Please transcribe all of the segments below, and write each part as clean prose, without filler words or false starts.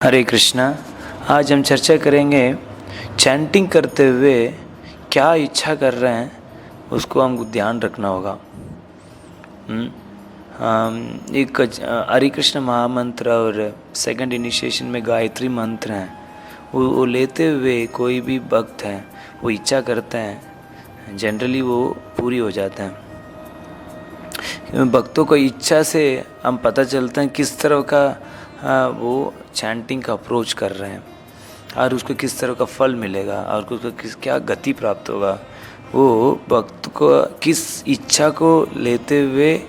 हरे कृष्णा। आज हम चर्चा करेंगे चैंटिंग करते हुए क्या इच्छा कर रहे हैं उसको हमको ध्यान रखना होगा। एक हरे कृष्ण महामंत्र और सेकंड इनिशिएशन में गायत्री मंत्र हैं, वो लेते हुए कोई भी भक्त है वो इच्छा करते हैं, जनरली वो पूरी हो जाते हैं। भक्तों को इच्छा से हम पता चलते हैं किस तरह का वो चैंटिंग का अप्रोच कर रहे हैं और उसको किस तरह का फल मिलेगा और उसको क्या गति प्राप्त होगा। वो भक्त को किस इच्छा को लेते हुए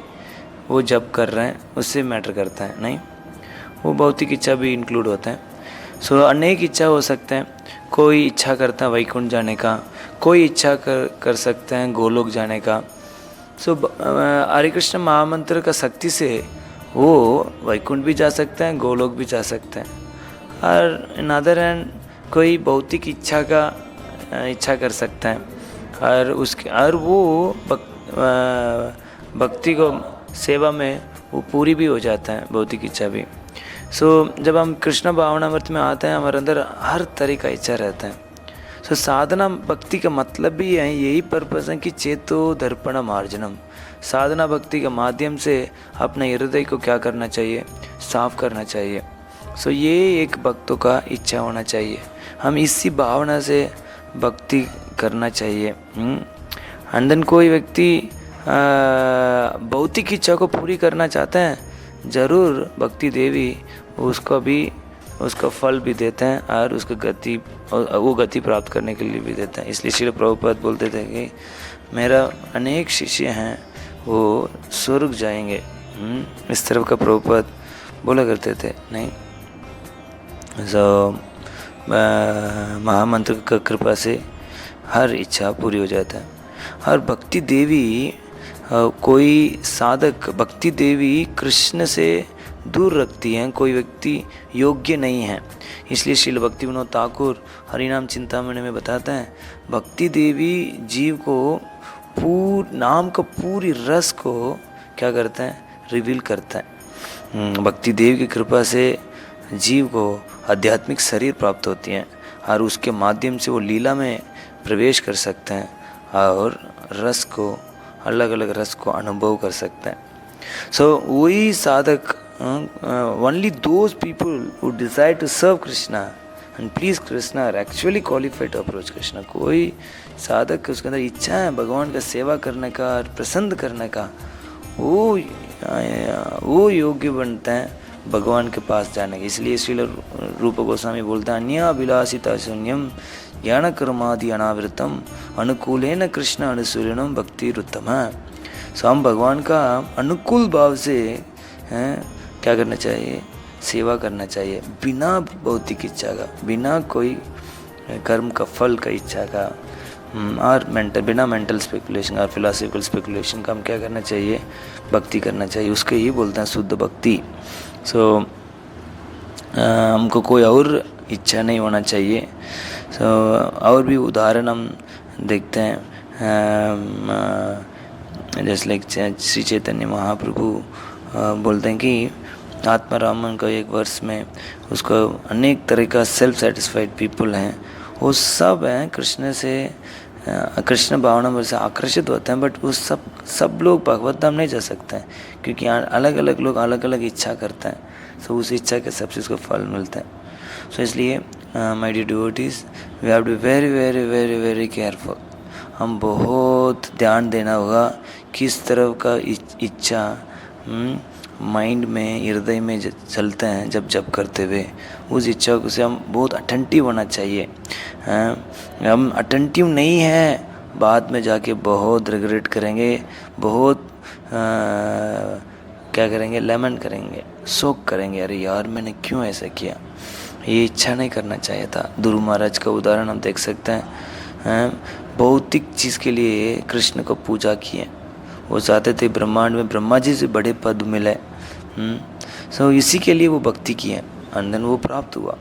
वो जप कर रहे हैं उससे मैटर करता है। नहीं, वो भौतिक इच्छा भी इंक्लूड होता है। अनेक इच्छा हो सकते हैं। कोई इच्छा करता है वैकुंठ जाने का, कोई इच्छा कर सकते हैं गोलोक जाने का। हरे कृष्ण महामंत्र का शक्ति से वो वैकुंठ भी जा सकते हैं, गोलोक भी जा सकते हैं। और इन अदर हैंड कोई भौतिक इच्छा इच्छा कर सकता है और वो भक्ति को सेवा में वो पूरी भी हो जाता है, भौतिक इच्छा भी। जब हम कृष्ण भावनामृत में आते हैं हमारे अंदर हर तरह का इच्छा रहता है। साधना भक्ति का मतलब भी है, यही पर्पस है कि चेतो दर्पण मार्जनम। साधना भक्ति के माध्यम से अपने हृदय को क्या करना चाहिए, साफ करना चाहिए। ये एक भक्तों का इच्छा होना चाहिए, हम इसी भावना से भक्ति करना चाहिए। अंदर कोई व्यक्ति भौतिक इच्छा को पूरी करना चाहते हैं, जरूर भक्ति देवी उसका फल भी देते हैं और वो गति प्राप्त करने के लिए भी देते हैं। इसलिए श्रील प्रभुपाद बोलते थे कि मेरा अनेक शिष्य हैं वो स्वर्ग जाएंगे। इस तरह का प्रभुपाद बोला करते थे। नहीं, महामंत्र का कृपा से हर इच्छा पूरी हो जाता है। और भक्ति देवी कोई साधक भक्ति देवी कृष्ण से दूर रखती हैं, कोई व्यक्ति योग्य नहीं है। इसलिए श्रील भक्ति विनोद ठाकुर हरिनाम चिंतामणि में बताते हैं, भक्ति देवी जीव को नाम का पूरी रस को क्या करते हैं, रिवील करता है। भक्ति देवी की कृपा से जीव को आध्यात्मिक शरीर प्राप्त होती है और उसके माध्यम से वो लीला में प्रवेश कर सकते हैं और रस को अलग अलग रस को अनुभव कर सकते हैं। वही साधक only those people who decide to serve Krishna and please Krishna are actually qualified to approach Krishna। कोई साधक उसके अंदर इच्छा है भगवान का सेवा करने का और प्रसन्न करने का, वो योग्य बनते हैं भगवान के पास जाने के। इसलिए श्रील रूप गोस्वामी बोलते हैं, अन्याभिलाषिता शून्यम ज्ञान कर्मादि अनावृतम अनुकूलेन कृष्ण अनुसूलनम भक्ति रुत्तम। हम भगवान का अनुकूल भाव से क्या करना चाहिए, सेवा करना चाहिए, बिना भौतिक इच्छा का, बिना कोई कर्म का फल का इच्छा का और बिना मेंटल स्पेकुलेशन और फिलोसफिकल स्पेकुलेशन का हम क्या करना चाहिए, भक्ति करना चाहिए। उसको ही बोलते हैं शुद्ध भक्ति। हमको कोई और इच्छा नहीं होना चाहिए। और भी उदाहरण हम देखते हैं, जैसे लाइक श्री चैतन्य महाप्रभु बोलते हैं कि आत्मारामन का एक वर्ष में उसको अनेक तरह का सेल्फ सेटिस्फाइड पीपल हैं, वो सब हैं कृष्ण भावना से आकर्षित होते हैं। बट वो सब लोग भगवत धाम नहीं जा सकते हैं क्योंकि अलग अलग लोग अलग अलग इच्छा करते हैं। उस इच्छा के सबसे उसको फल मिलता है। इसलिए my dear devotees, we have to be very very very very careful. हम बहुत ध्यान देना होगा किस तरह का इच्छा माइंड में हृदय में चलते हैं जब जप करते हुए, उस इच्छा को से हम बहुत अटेंटिव होना चाहिए। हम अटेंटिव नहीं हैं, बाद में जाके बहुत रिग्रेट करेंगे, बहुत क्या करेंगे, लेमन करेंगे, शोक करेंगे, अरे यार मैंने क्यों ऐसा किया, ये इच्छा नहीं करना चाहिए था। ध्रुव महाराज का उदाहरण हम देख सकते हैं। भौतिक चीज़ के लिए कृष्ण को पूजा किए, वो चाहते थे ब्रह्मांड में ब्रह्मा जी से बड़े पद मिले। इसी के लिए वो भक्ति की है, अंदर वो प्राप्त हुआ।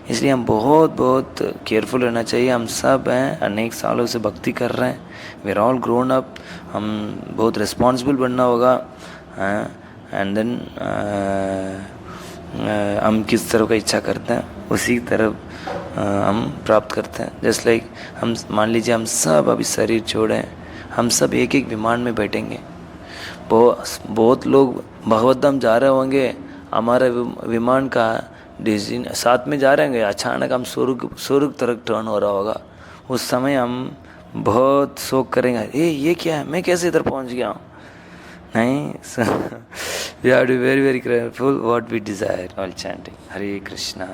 इसलिए हम बहुत केयरफुल रहना चाहिए। हम सब हैं, अनेक सालों से भक्ति कर रहे हैं, we are all grown up. हम बहुत रिस्पॉन्सिबल बनना होगा। एंड देन हम किस तरह का इच्छा करते हैं उसी तरफ हम प्राप्त करते हैं। जस्ट लाइक हम मान लीजिए हम सब अभी शरीर छोड़ें, हम सब एक एक विमान में बैठेंगे। बहुत लोग भगवत धाम जा रहे होंगे, हमारा विमान का डिसीजन साथ में जा रहे होंगे, अचानक हम स्वर्ग तरफ टर्न हो रहा होगा। उस समय हम बहुत शोक करेंगे, ये क्या है, मैं कैसे इधर पहुंच गया हूँ। नहीं, we have to be very very careful what we desire. All chanting Hare Krishna.